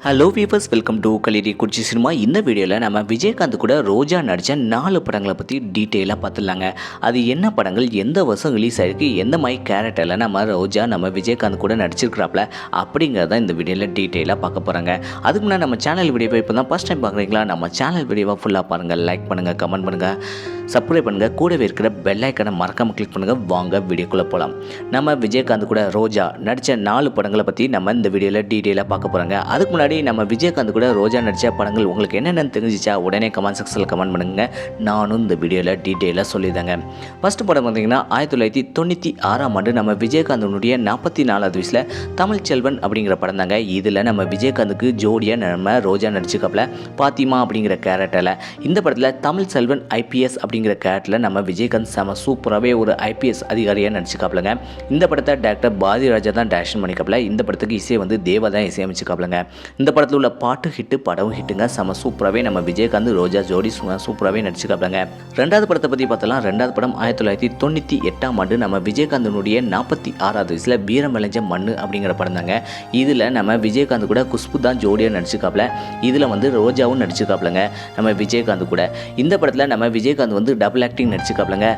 Hello viewers, welcome to கலிடி குச்சி cinema. இந்த வீடியோவில் நம்ம விஜயகாந்த் கூட ரோஜா நடித்த 4 படங்களை பற்றி டீட்டெயிலாக பார்த்துடலாங்க. அது என்ன படங்கள், எந்த வருஷம் ரிலீஸ் ஆகிருக்கு, எந்த மாதிரி கேரக்டரில் நம்ம விஜயகாந்த் கூட நடிச்சிருக்கிறாப்ல அப்படிங்கிறத இந்த வீடியோவில் டீட்டெயிலாக பார்க்க போகிறாங்க. அதுக்கு முன்னாடி நம்ம சேனல் வீடியோவை இப்போ தான் ஃபஸ்ட் டைம் பார்க்குறீங்களா, நம்ம சேனல் வீடியோவை ஃபுல்லாக பாருங்கள், லைக் பண்ணுங்கள், கமெண்ட் பண்ணுங்கள், சப்ஸ்கிரைப் பண்ணுங்கள், கூடவே இருக்கிற பெல் ஐக்கனை மறக்காமல் கிளிக் பண்ணுங்கள். வாங்க வீடியோக்குள்ளே போகலாம். நம்ம விஜயகாந்த் கூட ரோஜா நடித்த 4 படங்களை பற்றி நம்ம இந்த வீடியோவில் டீட்டெயிலாக பார்க்க போகிறாங்க. அதுக்கு முன்னாடி நம்ம விஜயகாந்த் கூட ரோஜா நடித்த படங்கள் உங்களுக்கு என்னென்னு தெரிஞ்சிச்சா உடனே கமெண்ட் செக்ஷனில் கமெண்ட் பண்ணுங்க. நானும் இந்த வீடியோவில் டீட்டெயிலாக சொல்லியிருந்தாங்க. ஃபஸ்ட்டு படம் பார்த்திங்கன்னா 1996 நம்ம விஜயகாந்தனுடைய 44வது வயசில் தமிழ் செல்வன் அப்படிங்கிற படம் தாங்க. இதில் நம்ம விஜயகாந்துக்கு ஜோடியாக நம்ம ரோஜா நடிச்சுக்காப்பில் பாத்திமா அப்படிங்கிற கேரக்டரில். இந்த படத்தில் தமிழ் செல்வன் ஐபிஎஸ் அப்படிங்கிற கேரக்டரில் நம்ம விஜயகாந்த் செம சூப்பராகவே ஒரு ஐபிஎஸ் அதிகாரியாக நடிச்சுக்காப்பிலங்க. இந்த படத்தை டாக்டர் பாரதிராஜா தான் டைரக்ஷன் பண்ணிக்காப்பில். இந்த படத்துக்கு இசை தேவா தான் இசையமைச்சுக்காப்பிலங்க. இந்த படத்தில் உள்ள பாட்டு ஹிட்டு, படமும் ஹிட்டுங்க. செம சூப்பராகவே நம்ம விஜயகாந்த் ரோஜா ஜோடி சூப்பராகவே நடிச்சுக்காப்பிலங்க. ரெண்டாவது படத்தை பற்றி பார்த்தலாம். ரெண்டாவது படம் 1998 நம்ம விஜயகாந்தனுடைய 46வது வயசில் வீரம் விளைஞ்ச மண்ணு அப்படிங்கிற படம் தாங்க. இதில் நம்ம விஜயகாந்த் கூட குஷ்பு தான் ஜோடியாக நடிச்சுக்காப்பில். இதில் ரோஜாவும் நடிச்சுக்காப்பிலங்க நம்ம விஜயகாந்த் கூட. இந்த படத்தில் நம்ம விஜயகாந்த் டபுள் ஆக்டிங் நடிச்சுக்காப்பிலங்க.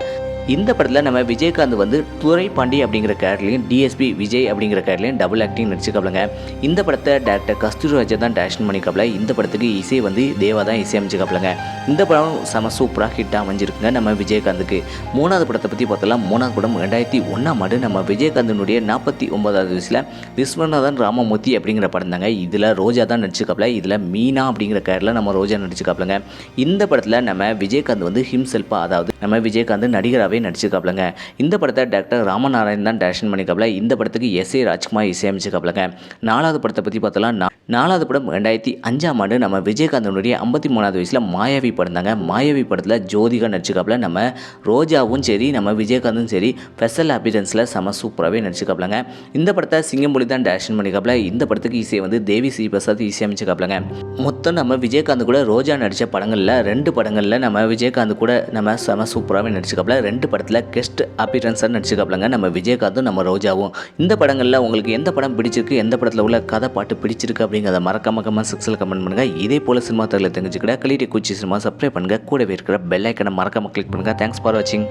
இந்த படத்தில் நம்ம விஜயகாந்த் துரை பாண்டி அப்படிங்கிற கேரக்டர்லையும் டிஎஸ்பி விஜய் அப்படிங்கிற கேரக்டர்லையும் டபுள் ஆக்டிங் நடிச்சுக்காப்பிலங்க. இந்த படத்தை டேரக்டர் கஸ்தூரிராஜா தான் டைரக்ஷன் பண்ணிக்காப்பில. இந்த படத்துக்கு இசை தேவா தான் இசையமைச்சுக்காப்பிலங்க. இந்த படம் செம சூப்பராக ஹிட்டாக அமைஞ்சிருக்குங்க நம்ம விஜயகாந்துக்கு. மூணாவது படத்தை பற்றி பார்த்தலாம். மூணாவது படம் 2001 நம்ம விஜயகாந்தனுடைய 49வது வயசில் விஸ்வநாதன் ராமமூர்த்தி அப்படிங்கிற படம் தாங்க. இதில் ரோஜா தான் நடிச்சுக்காப்பில. இதில் மீனா அப்படிங்கிற கேரக்டரில் நம்ம ரோஜா நடிச்சுக்காப்பிலங்க. இந்த படத்தில் நம்ம விஜயகாந்த் ஹிம்செல்ஃபாக, அதாவது நம்ம விஜயகாந்த் நடிகராகவே நடிச்சுக்காப்பிலங்க. இந்த படத்தை டாக்டர் ராமநாராயணன் தான் டைரக்ஷன் பண்ணிக்காப்பில. இந்த படத்துக்கு எஸ்ஏ ராஜ்குமார் இசையமைச்சுக்காப்பிலங்க. நாலாவது படத்தை பற்றி பார்த்தலாம். நாலாவது படம் 2005 நம்ம விஜயகாந்தனுடைய 53வது வயசில் மாயாவி படம் தாங்க. மாயாவி படத்தில் ஜோதிகா நடிச்சுக்காப்பில். நம்ம ரோஜாவும் சரி, நம்ம விஜயகாந்தும் சரி ஸ்பெஷல் அப்பியரன்ஸில் செம சூப்பராகவே நடிச்சுக்காப்பிலங்க. இந்த படத்தை சிங்கம்புலி தான் டைரக்ஷன் பண்ணிக்காப்பில. இந்த படத்துக்கு இசை தேவி ஸ்ரீ பிரசாத் இசையமைச்சுக்காப்பிலங்க. மொத்தம் நம்ம விஜயகாந்த் கூட ரோஜா நடித்த படங்களில் 2 படங்களில் நம்ம விஜயகாந்த் கூட நம்ம செம சூப்பராகவே நடிச்சுக்காப்பில. 2 படத்தில் கெஸ்ட் அப்பியரன்ஸாக நடிச்சுக்காப்பிலங்க நம்ம விஜயகாந்தும் நம்ம ரோஜாவும். இந்த படங்களில் உங்களுக்கு எந்த படம் பிடிச்சிருக்கு, எந்த படத்தில் உள்ள கதை பாட்டு பிடிச்சிருக்கு அப்படிங்கிறத மறக்காம கமெண்ட் செக்ஷனில் கமெண்ட் பண்ணுங்கள். இதே போல் சினிமா தகவலை தெரிஞ்சுக்கிட்ட கலிடி குச்சி சினிமா சப்ஸ்கிரைப் பண்ணுங்கள். கூடவே இருக்கிற பெல் ஐக்கனை மறக்காம கிளிக் பண்ணுங்கள். தேங்க்ஸ் ஃபார் வாட்சிங்.